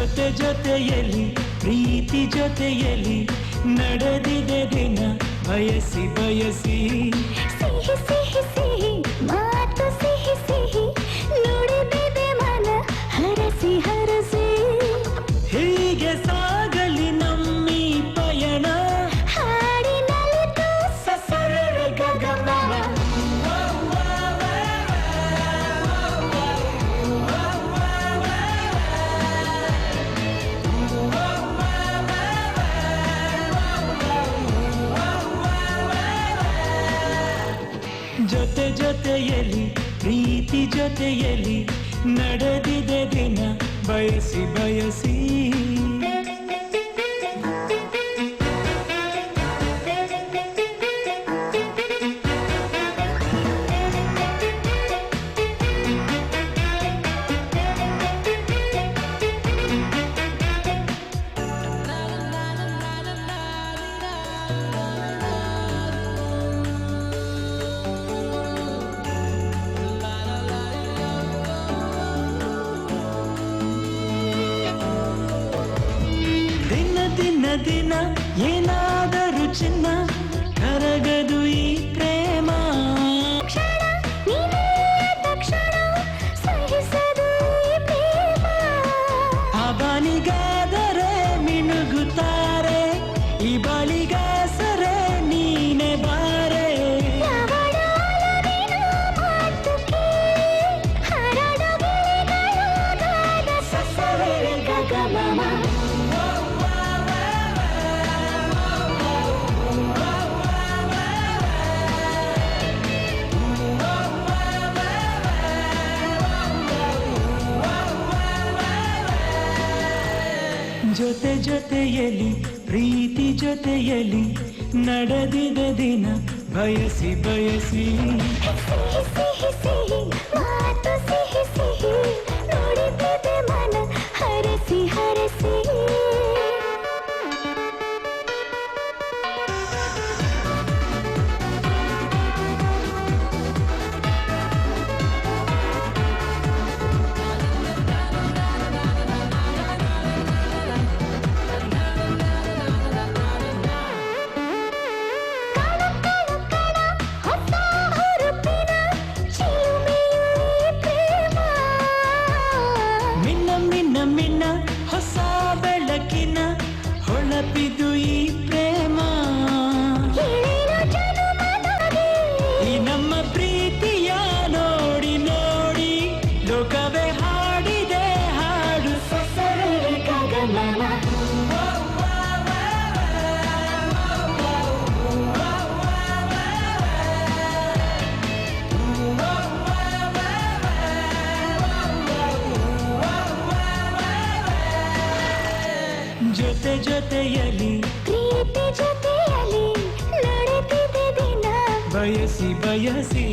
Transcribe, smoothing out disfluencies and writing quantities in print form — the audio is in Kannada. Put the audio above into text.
ಜೊತೆ ಜೊತೆಯಲ್ಲಿ ಪ್ರೀತಿ ಜೊತೆಯಲ್ಲಿ ನಡೆದಿದೆ ದಿನ ಬಯಸಿ ಬಯಸಿ ಸಿಹಿ ಸಿಹಿ ಸಿಹಿ ಮಾತು ಸಿಹಿ ಸಿಹಿ ನುಡಿದಿದೆ ಮನ ಹರಸಿ ಹರಸಿ ಹೀಗೆ ಸಾಗಲಿ ನಮ್ಮಿ ಪಯಣ ಹಾಡಿನಲಿತು ಸಸರಳ ಗಗನ ಜೊತೆ ಜೊತೆಯಲ್ಲಿ ಪ್ರೀತಿ ಜೊತೆಯಲ್ಲಿ ನಡೆದಿದೆ ದಿನ ಬಯಸಿ ಬಯಸಿ ದಿನ ದಿನ ಏನಾದರೂ ಚಿನ್ನ ಕರಗದು ಈ ಪ್ರೇಮ ಕ್ಷಣ ನೀನೇ ತಕ್ಷಣ ಸಹಿಸದು ಈ ಪ್ರೇಮ ಆ ಬಾಲಿಗಾದರೆ ಮಿನುಗುತ್ತಾರೆ ಈ ಬಾಲಿಗಾಸರೆ ನೀನೆ ಬಾರೆ ಯಾವಳಾಲವಿನ ಮಾತು ಕೇಳಿ ಹರಡು ಗಿಳಿಗಳಾದ ಸಸರಳ ಗಗನ ಜೊತೆ ಜೊತೆಯಲ್ಲಿ ಪ್ರೀತಿ ಜೊತೆಯಲ್ಲಿ ನಡೆದಿದೆ ದಿನ ಬಯಸಿ ಬಯಸಿ ಸಿಹಿ ಸಿಹಿ ಸಿಹಿ ಮಾತು ಸಿಹಿ ಸಿಹಿ ನುಡಿದಿದೆ ಮನ ಹರಸಿ ಹರಸಿ ಮಿನ್ನ ಹೊಸ ಬೆಳಕಿನ ಹೊಳಪಿದು ಈ ಪ್ರೇಮ ಈ ನಮ್ಮ ಪ್ರೀತಿಯ ನೋಡಿ ನೋಡಿ ಲೋಕವೇ ಹಾಡಿದೆ ಹಾಡು ಸಸರಳ ಗಗನ ಜೊತೆ ಜೊತೆಯಲ್ಲಿ ಪ್ರೀತಿ ಜೊತೆಯಲ್ಲಿ ನಡೆದಿದೆ ದಿನ ಬಯಸಿ ಬಯಸಿ